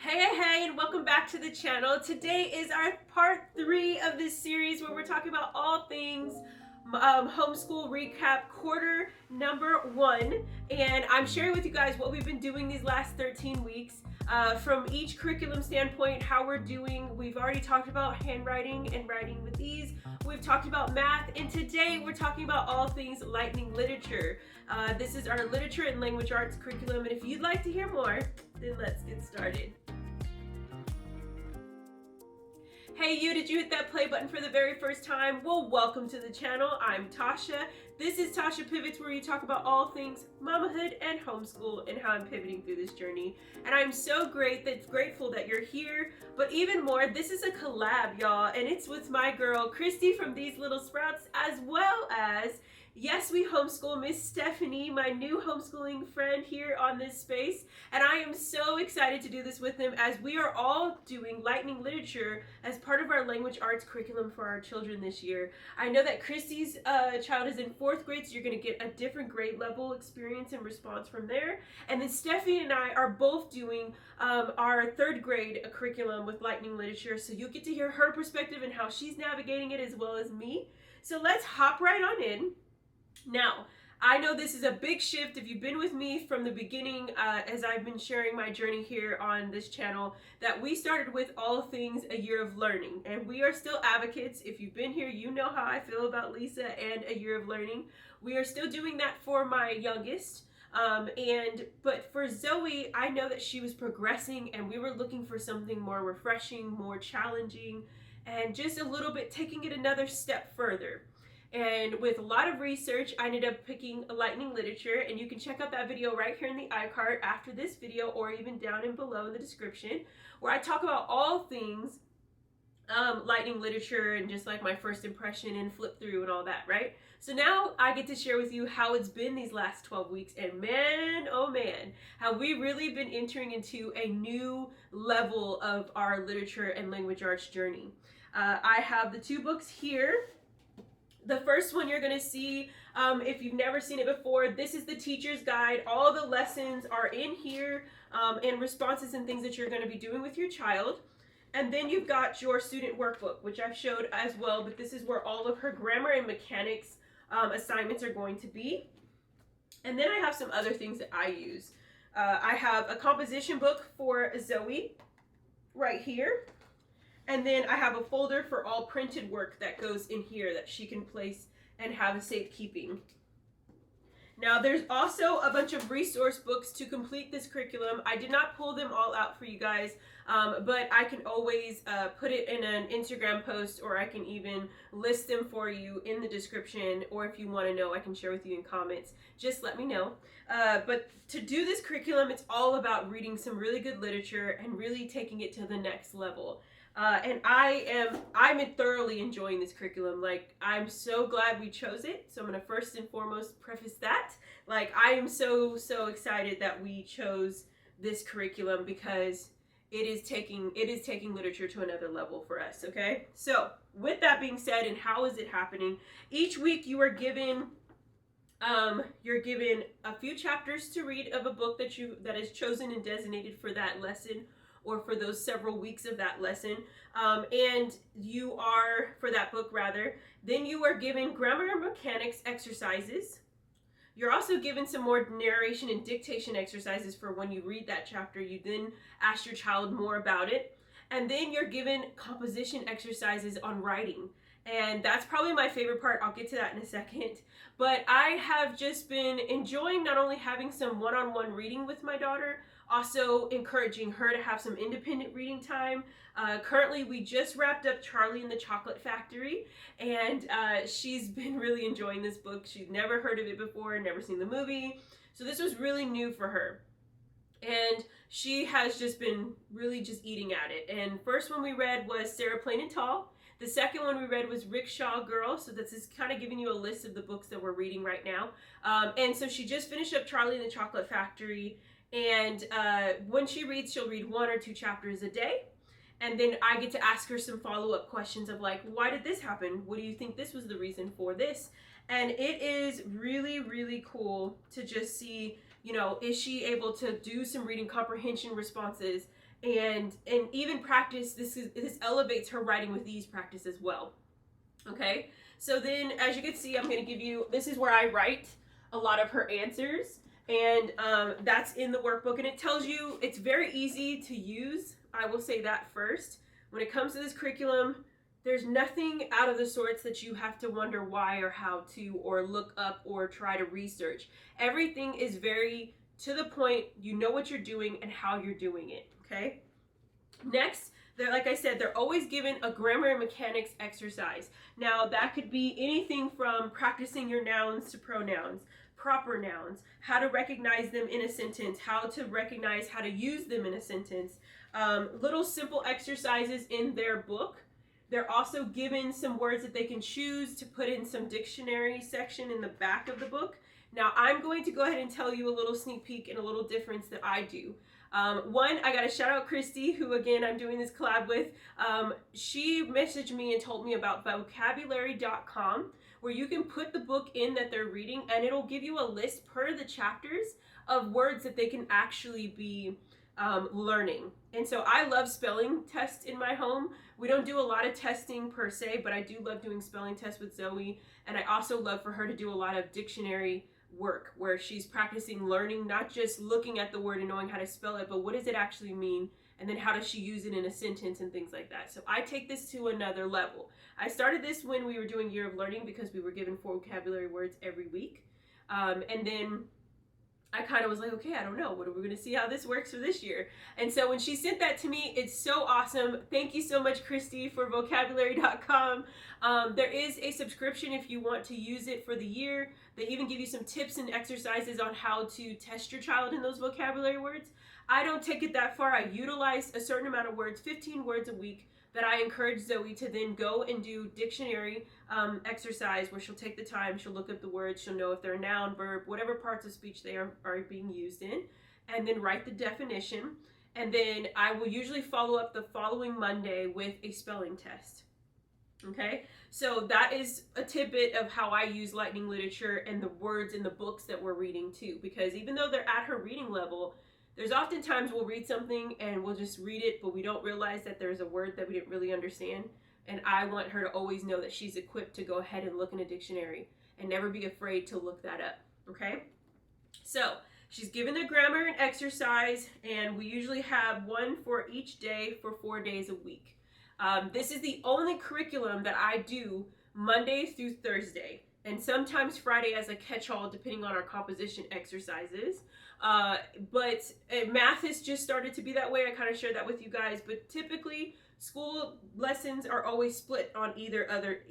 Hey, and welcome back to the channel. Today is our part 3 of this series where we're talking about all things homeschool recap quarter number 1. And I'm sharing with you guys what we've been doing these last 13 weeks from each curriculum standpoint, how we're doing. We've already talked about handwriting and writing with ease. We've talked about math, and today we're talking about all things lightning literature. This is our literature and language arts curriculum, and if you'd like to hear more, then let's get started. Hey you, did you hit that play button for the very first time? Well, welcome to the channel. I'm Tasha. This is Tasha Pivots, where you talk about all things mamahood and homeschool and how I'm pivoting through this journey. And I'm so grateful that you're here. But even more, this is a collab, y'all, and it's with my girl Christy from These Little Sprouts, as well as Yes We Homeschool, Miss Stephanie, my new homeschooling friend here on this space. And I am so excited to do this with them, as we are all doing lightning literature as part of our language arts curriculum for our children this year. I know that Christy's child is in 4th grade, so you're going to get a different grade level experience and response from there. And then Stephanie and I are both doing our 3rd grade curriculum with lightning literature, so you'll get to hear her perspective and how she's navigating it, as well as me. So let's hop right on in. Now, I know this is a big shift. If you've been with me from the beginning, as I've been sharing my journey here on this channel, that we started with all things a year of learning, and we are still advocates. If you've been here, you know how I feel about Lisa and a year of learning. We are still doing that for my youngest, but for Zoe, I know that she was progressing, and we were looking for something more refreshing, more challenging, and just a little bit taking it another step further. And with a lot of research, I ended up picking lightning literature, and you can check out that video right here in the iCard after this video, or even down and below in the description, where I talk about all things lightning literature and just like my first impression and flip through and all that, right? So now I get to share with you how it's been these last 12 weeks, and man, oh man, have we really been entering into a new level of our literature and language arts journey. I have the 2 books here. The first one you're going to see, if you've never seen it before, this is the teacher's guide. All the lessons are in here, and responses and things that you're going to be doing with your child. And then you've got your student workbook, which I've showed as well, but this is where all of her grammar and mechanics assignments are going to be. And then I have some other things that I use. I have a composition book for Zoe right here. And then I have a folder for all printed work that goes in here that she can place and have a safekeeping. Now, there's also a bunch of resource books to complete this curriculum. I did not pull them all out for you guys, but I can always put it in an Instagram post, or I can even list them for you in the description, or if you want to know, I can share with you in comments. Just let me know. But to do this curriculum, it's all about reading some really good literature and really taking it to the next level. And I'm thoroughly enjoying this curriculum. Like, I'm so glad we chose it. So I'm going to first and foremost preface that. Like, I am so excited that we chose this curriculum, because it is taking literature to another level for us, okay? So with that being said, and how is it happening? Each week you are given you're given a few chapters to read of a book that is chosen and designated for that lesson, or for those several weeks of that lesson, and you are, for that book rather, then you are given grammar and mechanics exercises. You're also given some more narration and dictation exercises for when you read that chapter. You then ask your child more about it, and then you're given composition exercises on writing. And that's probably my favorite part. I'll get to that in a second. But I have just been enjoying not only having some one-on-one reading with my daughter, also encouraging her to have some independent reading time. Currently, we just wrapped up Charlie and the Chocolate Factory, and she's been really enjoying this book. She's never heard of it before, never seen the movie, so this was really new for her. And she has just been really just eating at it. And first one we read was Sarah Plain and Tall. The second one we read was Rickshaw Girl, so this is kind of giving you a list of the books that we're reading right now. And so she just finished up Charlie and the Chocolate Factory, and when she reads, she'll read 1 or 2 chapters a day. And then I get to ask her some follow-up questions of like, why did this happen? What do you think this was the reason for this? And it is really cool to just see, you know, is she able to do some reading comprehension responses and even practice. This elevates her writing with ease practice as well. Okay, so then as you can see, I'm going to give you, this is where I write a lot of her answers, and that's in the workbook, and it tells you it's very easy to use. I will say that first. When it comes to this curriculum, there's nothing out of the sorts that you have to wonder why or how to, or look up or try to research. Everything is very to the point. You know what you're doing and how you're doing it, okay? Next, like I said, they're always given a grammar and mechanics exercise. Now, that could be anything from practicing your nouns to pronouns, proper nouns, how to recognize them in a sentence, how to recognize how to use them in a sentence, little simple exercises in their book. They're also given some words that they can choose to put in some dictionary section in the back of the book. Now, I'm going to go ahead and tell you a little sneak peek and a little difference that I do. One, I got to shout out Christy, who again I'm doing this collab with. She messaged me and told me about vocabulary.com, where you can put the book in that they're reading, and it'll give you a list per the chapters of words that they can actually be learning. And so I love spelling tests in my home. We don't do a lot of testing per se, but I do love doing spelling tests with Zoe, and I also love for her to do a lot of dictionary work where she's practicing learning, not just looking at the word and knowing how to spell it, but what does it actually mean, and then how does she use it in a sentence and things like that. So I take this to another level. I started this when we were doing Year of Learning because we were given 4 vocabulary words every week, and then I kind of was like, okay, I don't know. We're going to see how this works for this year. And so when she sent that to me, it's so awesome. Thank you so much, Christy, for vocabulary.com. There is a subscription if you want to use it for the year. They even give you some tips and exercises on how to test your child in those vocabulary words. I don't take it that far. I utilize a certain amount of words, 15 words a week, that I encourage Zoe to then go and do dictionary exercise where she'll take the time, she'll look up the words, she'll know if they're a noun, verb, whatever parts of speech they are being used in, and then write the definition. And then I will usually follow up the following Monday with a spelling test. Okay, so that is a tidbit of how I use Lightning Literature and the words in the books that we're reading too, because even though they're at her reading level, there's oftentimes we'll read something and we'll just read it, but we don't realize that there's a word that we didn't really understand. And I want her to always know that she's equipped to go ahead and look in a dictionary and never be afraid to look that up, okay? So she's given the grammar and exercise, and we usually have one for each day for 4 days a week. This is the only curriculum that I do Monday through Thursday, and sometimes Friday as a catch-all depending on our composition exercises. But math has just started to be that way. I kind of shared that with you guys, but typically school lessons are always split on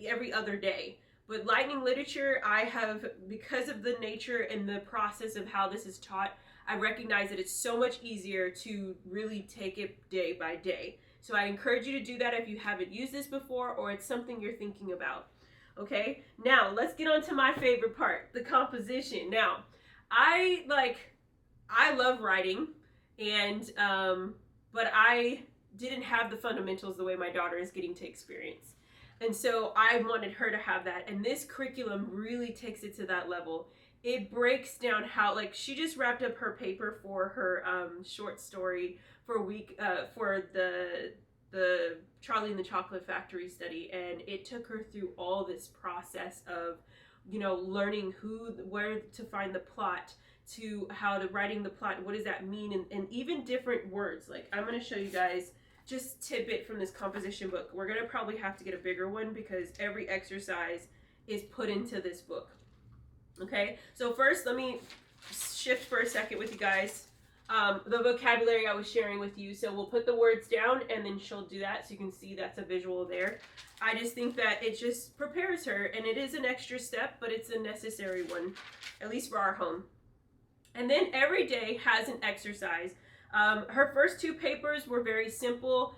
every other day. But Lightning Literature, I have, because of the nature and the process of how this is taught, I recognize that it's so much easier to really take it day by day. So I encourage you to do that if you haven't used this before or it's something you're thinking about. Okay, now let's get on to my favorite part, the composition. Now, I love writing, and but I didn't have the fundamentals the way my daughter is getting to experience. And so I wanted her to have that, and this curriculum really takes it to that level. It breaks down how, like, she just wrapped up her paper for her short story for the Charlie and the Chocolate Factory study, and it took her through all this process of, you know, learning where to find the plot, to how to writing the plot, what does that mean, and even different words. Like, I'm going to show you guys just tidbit from this composition book. We're going to probably have to get a bigger one because every exercise is put into this book. Okay, so first let me shift for a second with you guys. The vocabulary I was sharing with you. So we'll put the words down and then she'll do that so you can see that's a visual there. I just think that it just prepares her, and it is an extra step, but it's a necessary one, at least for our home. And then every day has an exercise. Her first 2 papers were very simple,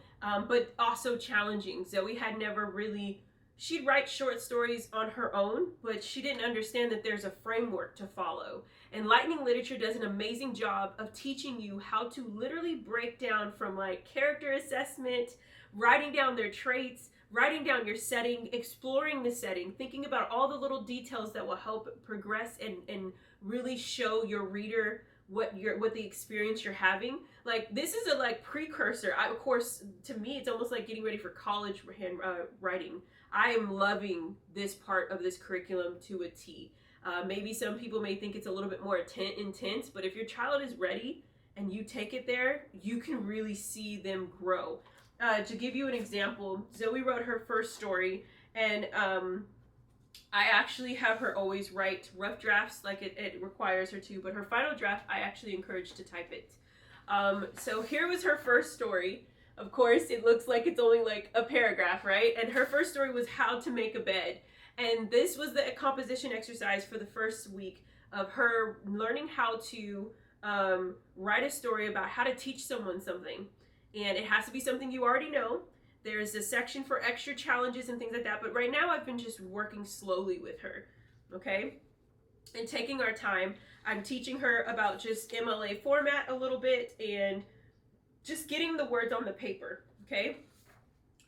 but also challenging. Zoe had never really, she'd write short stories on her own, but she didn't understand that there's a framework to follow. And Lightning Literature does an amazing job of teaching you how to literally break down from like character assessment, writing down their traits, writing down your setting, exploring the setting, thinking about all the little details that will help progress and really show your reader what the experience you're having. Like, this is a like precursor. Of course, to me, it's almost like getting ready for college writing. I am loving this part of this curriculum to a T. Maybe some people may think it's a little bit more intense, but if your child is ready and you take it there, you can really see them grow. To give you an example, Zoe wrote her first story, and I actually have her always write rough drafts like it requires her to, but her final draft, I actually encourage to type it. So here was her first story. Of course, it looks like it's only like a paragraph, right? And her first story was how to make a bed. And this was the composition exercise for the first week of her learning how to write a story about how to teach someone something. And it has to be something you already know. There's a section for extra challenges and things like that. But right now I've been just working slowly with her, okay? And taking our time. I'm teaching her about just MLA format a little bit and just getting the words on the paper, okay?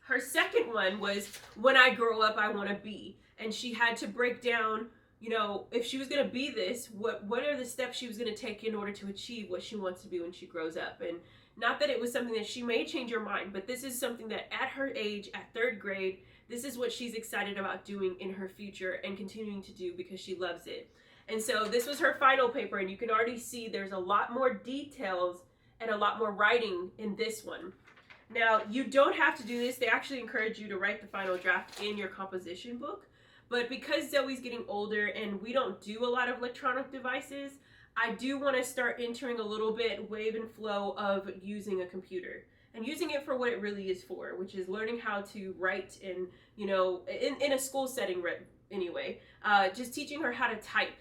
Her second one was when I grow up, I want to be. And she had to break down, you know, if she was going to be this, what are the steps she was going to take in order to achieve what she wants to be when she grows up. And not that it was something that she may change her mind, but this is something that at her age, at third grade, this is what she's excited about doing in her future and continuing to do because she loves it. And so this was her final paper, and you can already see there's a lot more details and a lot more writing in this one. Now, you don't have to do this. They actually encourage you to write the final draft in your composition book. But because Zoe's getting older and we don't do a lot of electronic devices, I do want to start entering a little bit wave and flow of using a computer and using it for what it really is for, which is learning how to write in, you know, in a school setting anyway. Just teaching her how to type,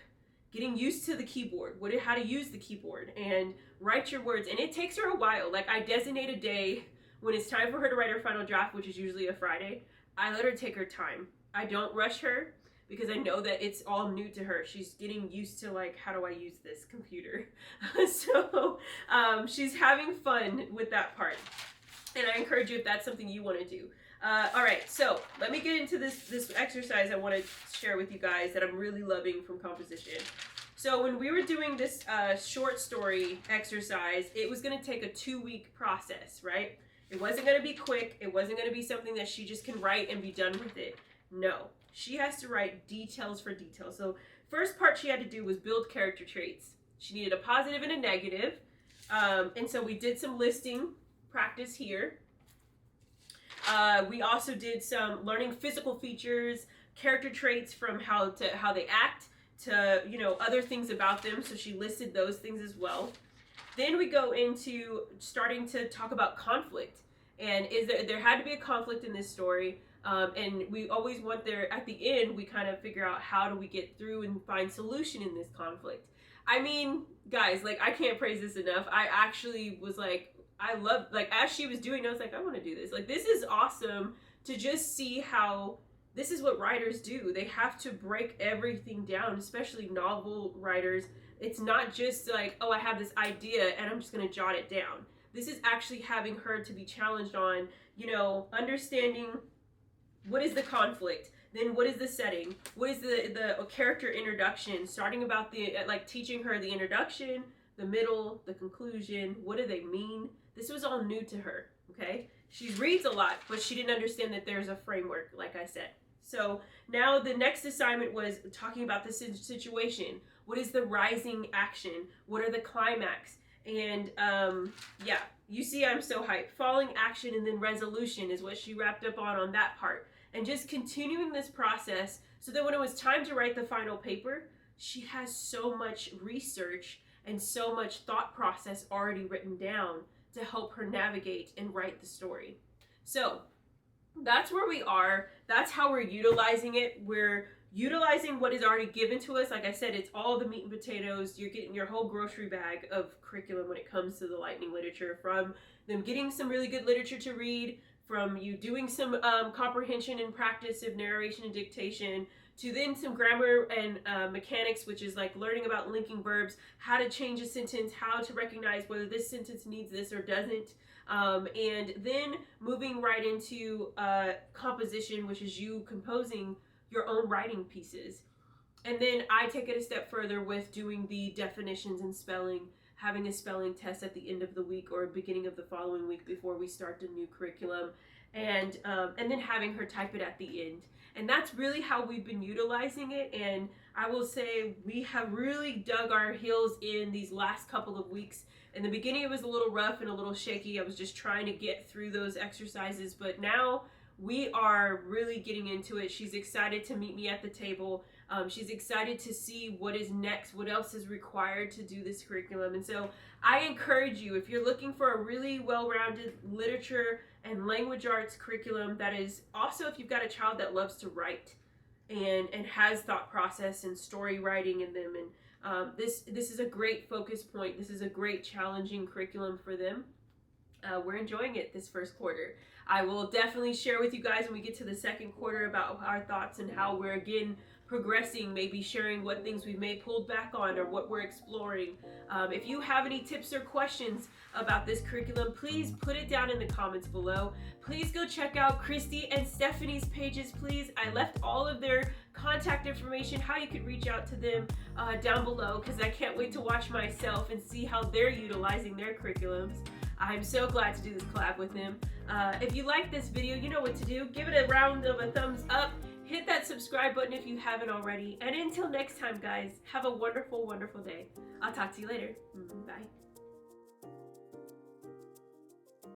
getting used to the keyboard, how to use the keyboard and write your words. And it takes her a while. Like, I designate a day when it's time for her to write her final draft, which is usually a Friday. I let her take her time. I don't rush her because I know that it's all new to her. She's getting used to, like, how do I use this computer? So she's having fun with that part. And I encourage you, if that's something you want to do. All right, so let me get into this exercise I want to share with you guys that I'm really loving from composition. So when we were doing this short story exercise, it was going to take a 2-week process, right? It wasn't going to be quick. It wasn't going to be something that she just can write and be done with it. No, she has to write details for details. So first part she had to do was build character traits. She needed a positive and a negative. And so we did some listing practice here. We also did some learning physical features, character traits from how they act to, you know, other things about them. So she listed those things as well. Then we go into starting to talk about conflict. And there had to be a conflict in this story. And we always want there, at the end, we kind of figure out how do we get through and find solution in this conflict. I mean, guys, like, I can't praise this enough. I actually was like, I love, like, as she was doing, I was like, I want to do this. Like, this is awesome to just see how this is what writers do. They have to break everything down, especially novel writers. It's not just like, oh, I have this idea and I'm just going to jot it down. This is actually having her to be challenged on, you know, understanding what is the conflict, then what is the setting, what is the character introduction, starting about like teaching her the introduction, the middle, the conclusion, what do they mean? This was all new to her, okay? She reads a lot, but she didn't understand that there's a framework, like I said. So now the next assignment was talking about the situation. What is the rising action? What are the climax? And yeah, you see I'm so hyped. Falling action and then resolution is what she wrapped up on that part. And just continuing this process so that when it was time to write the final paper, she has so much research and so much thought process already written down to help her navigate and write the story. So that's where we are. That's how we're utilizing it. We're utilizing what is already given to us. Like I said, it's all the meat and potatoes. You're getting your whole grocery bag of curriculum when it comes to the Lightning literature, from them getting some really good literature to read, from you doing some comprehension and practice of narration and dictation, to then some grammar and mechanics, which is like learning about linking verbs, how to change a sentence, how to recognize whether this sentence needs this or doesn't. And then moving right into composition, which is you composing your own writing pieces. And then I take it a step further with doing the definitions and spelling having a spelling test at the end of the week or beginning of the following week before we start the new curriculum, and then having her type it at the end. And that's really how we've been utilizing it. And I will say we have really dug our heels in these last couple of weeks. In the beginning, it was a little rough and a little shaky. I was just trying to get through those exercises, but now we are really getting into it. She's excited to meet me at the table. She's excited to see what is next, what else is required to do this curriculum. And so I encourage you, if you're looking for a really well-rounded literature and language arts curriculum that is also, if you've got a child that loves to write and has thought process and story writing in them, and this is a great focus point. This is a great challenging curriculum for them. We're enjoying it this first quarter. I will definitely share with you guys when we get to the second quarter about our thoughts and how we're again progressing, maybe sharing what things we've made pulled back on or what we're exploring. If you have any tips or questions about this curriculum, please put it down in the comments below. Please go check out Christy and Stephanie's pages, please. I left all of their contact information, how you could reach out to them down below, because I can't wait to watch myself and see how they're utilizing their curriculums. I'm so glad to do this collab with them. If you like this video, you know what to do. Give it a round of a thumbs up. Hit that subscribe button if you haven't already. And until next time, guys, have a wonderful, wonderful day. I'll talk to you later. Bye.